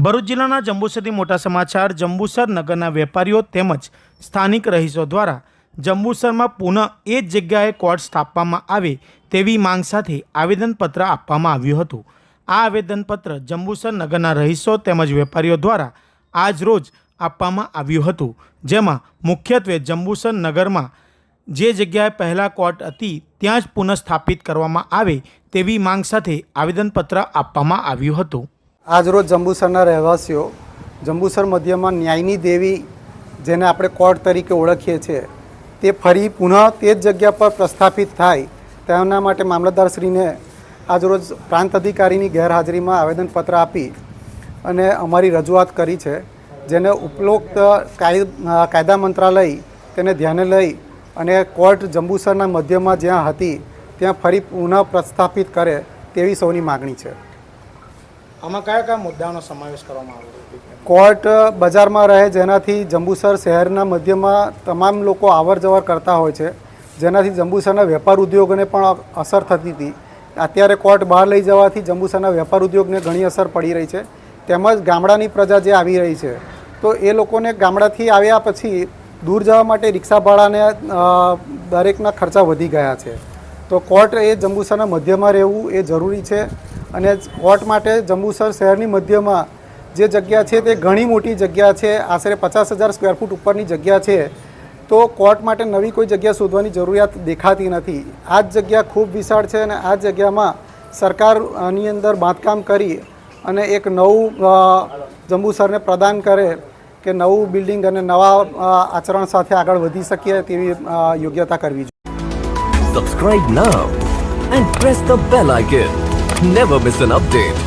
ભરૂચ જિલ્લાના જંબુસરથી મોટા સમાચાર। જંબુસર નગરના વેપારીઓ તેમજ સ્થાનિક રહીશો દ્વારા જંબુસરમાં પુનઃ એ જ જગ્યાએ કોર્ટ સ્થાપવામાં આવે તેવી માંગ સાથે આવેદનપત્ર આપવામાં આવ્યું હતું। આ આવેદનપત્ર જંબુસર નગરના રહીશો તેમજ વેપારીઓ દ્વારા આજ રોજ આપવામાં આવ્યું હતું, જેમાં મુખ્યત્વે જંબુસર નગરમાં જે જગ્યાએ પહેલાં કોર્ટ હતી ત્યાં જ પુનઃ સ્થાપિત કરવામાં આવે તેવી માંગ સાથે આવેદનપત્ર આપવામાં આવ્યું હતું। આજરોજ જંબુસરના રહેવાસીઓ જંબુસર મધ્યમાં ન્યાયની દેવી જેને આપણે કોર્ટ તરીકે ઓળખીએ છીએ તે ફરી પુનઃ તે જ જગ્યા પર પ્રસ્થાપિત થાય તેના માટે મામલતદારશ્રીને આજરોજ પ્રાંત અધિકારીની ગેરહાજરીમાં આવેદનપત્ર આપી અને અમારી રજૂઆત કરી છે, જેને ઉપરોક્ત કાયદા મંત્રાલય તેને ધ્યાને લઈ અને કોર્ટ જંબુસરના મધ્યમાં જ્યાં હતી ત્યાં ફરી પુનઃ પ્રસ્થાપિત કરે તેવી સૌની માગણી છે। આમાં કયા કયા મુદ્દાનો સમાવેશ કરવામાં આવ્યો? કોર્ટ બજારમાં રહે જેનાથી જંબુસર શહેરના મધ્યમાં તમામ લોકો આવર જવર કરતા હોય છે, જેનાથી જંબુસરના વેપાર ઉદ્યોગોને પણ અસર થતી હતી। અત્યારે કોર્ટ બહાર લઈ જવાથી જંબુસરના વેપાર ઉદ્યોગને ઘણી અસર પડી રહી છે, તેમજ ગામડાની પ્રજા જે આવી રહી છે તો એ લોકોને ગામડાથી આવ્યા પછી દૂર જવા માટે રિક્ષા ભાડાને દરેકના ખર્ચા વધી ગયા છે। તો કોર્ટ એ જંબુસરના મધ્યમાં રહેવું એ જરૂરી છે અને કોર્ટ માટે જંબુસર શહેરની મધ્યમાં જે જગ્યા છે તે ઘણી મોટી જગ્યા છે, આશરે 50,000 સ્ક્વેર ફૂટ ઉપરની જગ્યા છે। તો કોર્ટ માટે નવી કોઈ જગ્યા શોધવાની જરૂરિયાત દેખાતી નથી। આ જ જગ્યા ખૂબ વિશાળ છે અને આ જગ્યામાં સરકાર આની અંદર બાંધકામ કરી અને એક નવું જંબુસરને પ્રદાન કરે કે નવું બિલ્ડિંગ અને નવા આચરણ સાથે આગળ વધી શકીએ તેવી યોગ્યતા કરવી જોઈએ। Subscribe now and press the bell icon. Never miss an update.